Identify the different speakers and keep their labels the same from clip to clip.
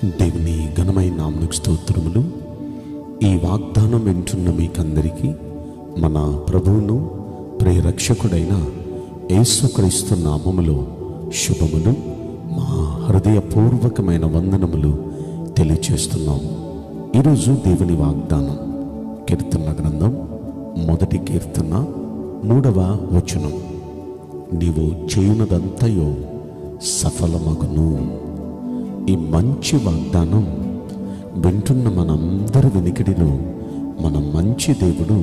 Speaker 1: దేవుని ఘనమైన నామమునకు స్తోత్రములు. ఈ వాగ్దానం వింటున్న మీకందరికీ మన ప్రభువును ప్రియరక్షకుడైన యేసుక్రీస్తు నామములో శుభములు, మా హృదయపూర్వకమైన వందనములు తెలియచేస్తున్నాము. ఈరోజు దేవుని వాగ్దానం కీర్తన గ్రంథం 1వ కీర్తన 3వ వచనం. నీవు చేయునదంతయో సఫలమగును. ఈ మంచి వాగ్దానం వింటున్న మనందరి వెనుకడిలో మన మంచి దేవుడు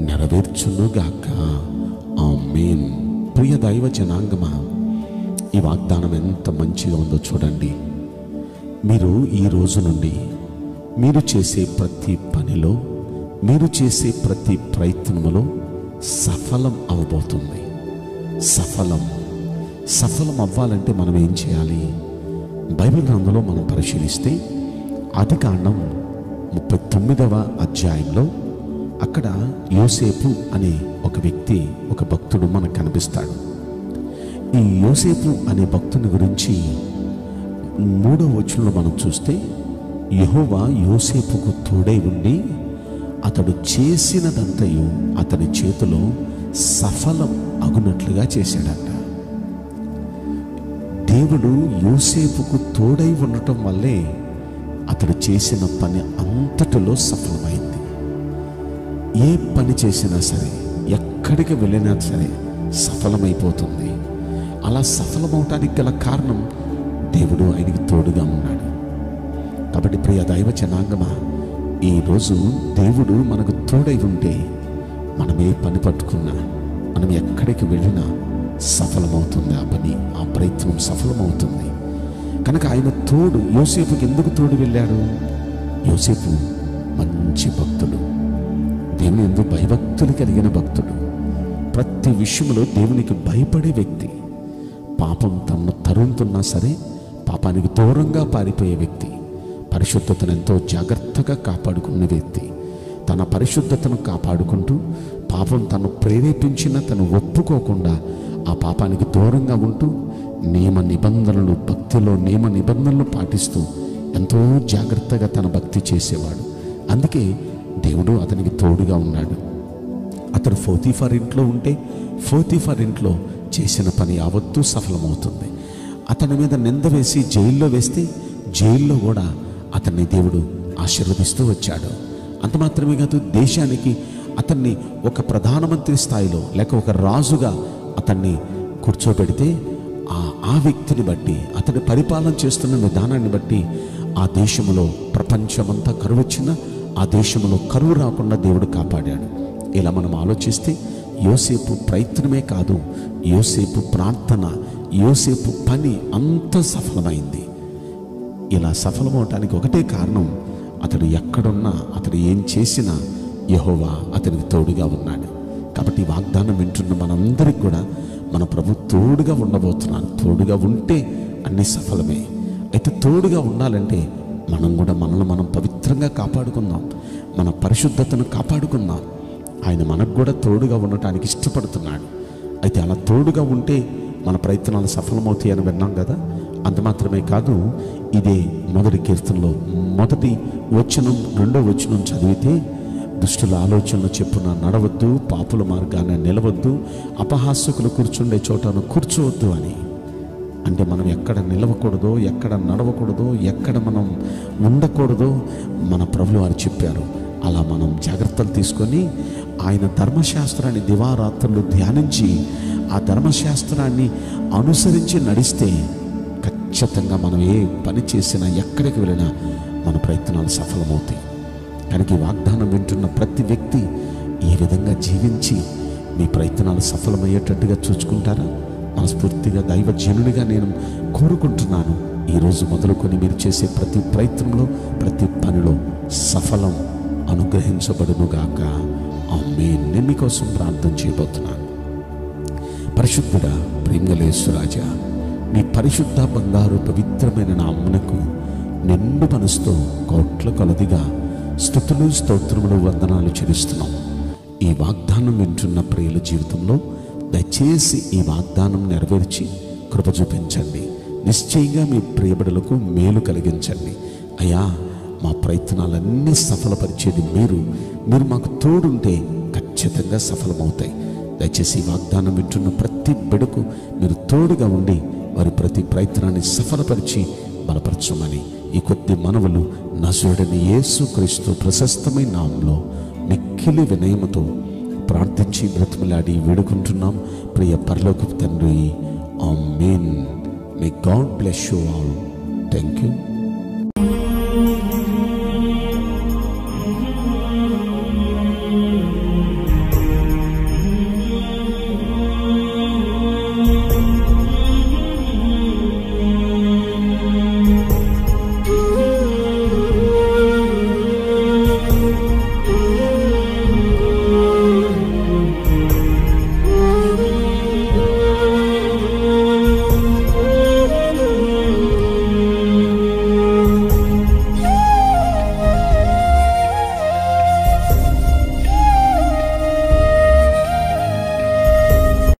Speaker 1: నెరవేర్చునుగాక. ఆమేన్. ప్రియ దైవ జనాంగమా, ఈ వాగ్దానం ఎంత మంచిగా ఉందో చూడండి. మీరు ఈ రోజు నుండి మీరు చేసే ప్రతి పనిలో, మీరు చేసే ప్రతి ప్రయత్నములో సఫలం అవ్వబోతుంది. సఫలం అవ్వాలంటే మనం ఏం చేయాలి? బైబిల్ గ్రంథంలో మనం పరిశీలిస్తే ఆదికాండం 39వ అధ్యాయంలో అక్కడ యోసేపు అనే ఒక వ్యక్తి, ఒక భక్తుడు మనకు కనిపిస్తాడు. ఈ యోసేపు అనే భక్తుని గురించి 3వ వచనంలో మనం చూస్తే, యెహోవా యోసేపుకు తోడై ఉండి అతడు చేసినదంతయు అతని చేతిలో సఫలం అగునట్లుగా చేశాడట. దేవుడు యోసేపుకు తోడై ఉండటం వల్లే అతడు చేసిన పని అంతటిలో సఫలమైంది. ఏ పని చేసినా సరే, ఎక్కడికి వెళ్ళినా సరే సఫలమైపోతుంది. అలా సఫలమవటానికి గల కారణం దేవుడు ఆయనకి తోడుగా ఉన్నాడు. కాబట్టి ప్రియ దైవ జనాంగమా, ఈరోజు దేవుడు మనకు తోడై ఉంటే మనం ఏ పని పట్టుకున్నా, మనం ఎక్కడికి వెళ్ళినా సఫలమవుతుంది. ఆ పని, ఆ ప్రయత్నం సఫలమవుతుంది. కనుక ఆయన తోడు యోసేపుకి ఎందుకు తోడు వెళ్ళాడు? యోసేపు మంచి భక్తుడు, దేవుని యందు భయభక్తులు కలిగిన భక్తుడు, ప్రతి విషయంలో దేవునికి భయపడే వ్యక్తి, పాపం తనను తరుముతున్నా సరే పాపానికి దూరంగా పారిపోయే వ్యక్తి, పరిశుద్ధతను ఎంతో జాగ్రత్తగా కాపాడుకునే వ్యక్తి, తన పరిశుద్ధతను కాపాడుకుంటూ పాపం తను ప్రేరేపించిన తను ఒప్పుకోకుండా ఆ పాపానికి దూరంగా ఉంటూ నియమ నిబంధనలు, భక్తిలో నియమ నిబంధనలు పాటిస్తూ ఎంతో జాగ్రత్తగా తన భక్తి చేసేవాడు. అందుకే దేవుడు అతనికి తోడుగా ఉన్నాడు. అతడు పోతీఫర్ ఇంట్లో ఉంటే పోతీఫర్ ఇంట్లో చేసిన పని యావత్తూ సఫలమవుతుంది. అతని మీద నింద వేసి జైల్లో వేస్తే జైల్లో కూడా అతన్ని దేవుడు ఆశీర్వదిస్తూ వచ్చాడు. అంత మాత్రమే కాదు, దేశానికి అతన్ని ఒక ప్రధానమంత్రి స్థాయిలో లేక ఒక రాజుగా అతన్ని కూర్చోబెడితే ఆ వ్యక్తిని బట్టి, అతని పరిపాలన చేస్తున్న విధానాన్ని బట్టి ఆ దేశంలో ప్రపంచమంతా కరువు వచ్చినా ఆ దేశంలో కరువు రాకుండా దేవుడు కాపాడాడు. ఇలా మనం ఆలోచిస్తే యోసేపు ప్రయత్నమే కాదు, యోసేపు ప్రార్థన, యోసేపు పని అంత సఫలమైంది. ఇలా సఫలమవటానికి ఒకటే కారణం, అతడు ఎక్కడున్నా, అతడు ఏం చేసినా యెహోవా అతనికి తోడుగా ఉన్నాడు. కాబట్టి వాగ్దానం వింటున్న మనందరికి కూడా మన ప్రభు తోడుగా ఉండబోతున్నాడు. తోడుగా ఉంటే అన్నీ సఫలమే. అయితే తోడుగా ఉండాలంటే మనం కూడా మనల్ని మనం పవిత్రంగా కాపాడుకుందాం, మన పరిశుద్ధతను కాపాడుకుందాం. ఆయన మనకు కూడా తోడుగా ఉండటానికి ఇష్టపడుతున్నాడు. అయితే అలా తోడుగా ఉంటే మన ప్రయత్నాలు సఫలమవుతాయి అని విన్నాం కదా. అంత మాత్రమే కాదు, ఇదే 1వ కీర్తనలో 1వ వచనం 2వ వచనం చదివితే, దుష్టుల ఆలోచనలు చెప్పున నడవద్దు, పాపుల మార్గాన నిలవద్దు, అపహాస్యకులు కూర్చుండే చోటను కూర్చోవద్దు అని. అంటే మనం ఎక్కడ నిలవకూడదో, ఎక్కడ నడవకూడదో, ఎక్కడ మనం ఉండకూడదో మన ప్రభువు వారు చెప్పారు. అలా మనం జాగ్రత్తలు తీసుకొని ఆయన ధర్మశాస్త్రాన్ని దివారాత్రులు ధ్యానించి ఆ ధర్మశాస్త్రాన్ని అనుసరించి నడిస్తే ఖచ్చితంగా మనం ఏ పని చేసినా, ఎక్కడికి వెళ్ళినా మన ప్రయత్నాలు సఫలమవుతాయి. కనుక ఈ వాగ్దానం వింటున్న ప్రతి వ్యక్తి ఈ విధంగా జీవించి మీ ప్రయత్నాలు సఫలమయ్యేటట్టుగా చూసుకుంటారా? మనస్ఫూర్తిగా దైవజనుడిగా నేను కోరుకుంటున్నాను. ఈరోజు మొదలుకొని మీరు చేసే ప్రతి ప్రయత్నంలో, ప్రతి పనిలో సఫలం అనుగ్రహించబడునుగాక. ఆమేన్. నేను మీకోసం ప్రార్థన చేయబోతున్నాను. పరిశుద్ధుడా, ప్రేమగల యేసురాజా, నీ పరిశుద్ధ బంగారు పవిత్రమైన నామమునకు నిండు మనసుతో కోట్ల కొలదిగా స్తుతులు, స్తోత్రములు, వందనాలు చెల్లిస్తున్నాం. ఈ వాగ్దానం వింటున్న ప్రియుల జీవితంలో దయచేసి ఈ వాగ్దానం నెరవేర్చి కృప చూపించండి. నిశ్చయంగా మీ ప్రియబడులకు మేలు కలిగించండి. అయ్యా, మా ప్రయత్నాలన్నీ సఫలపరిచేది మీరు మాకు తోడుంటే ఖచ్చితంగా సఫలమవుతాయి. దయచేసి ఈ వాగ్దానం వింటున్న ప్రతి బిడ్డకు మీరు తోడుగా ఉండి వారి ప్రతి ప్రయత్నాన్ని సఫలపరిచి బలపరచమని ఈ కొద్ది మనవులు నజరుడైన యేసుక్రీస్తు ప్రశస్తమైన నామములో మిక్కిలి వినయముతో ప్రార్థించి బ్రతిమలాడి వేడుకుంటున్నాం ప్రియ పరలోకపు తండ్రి. Amen. May God bless you all. Thank you.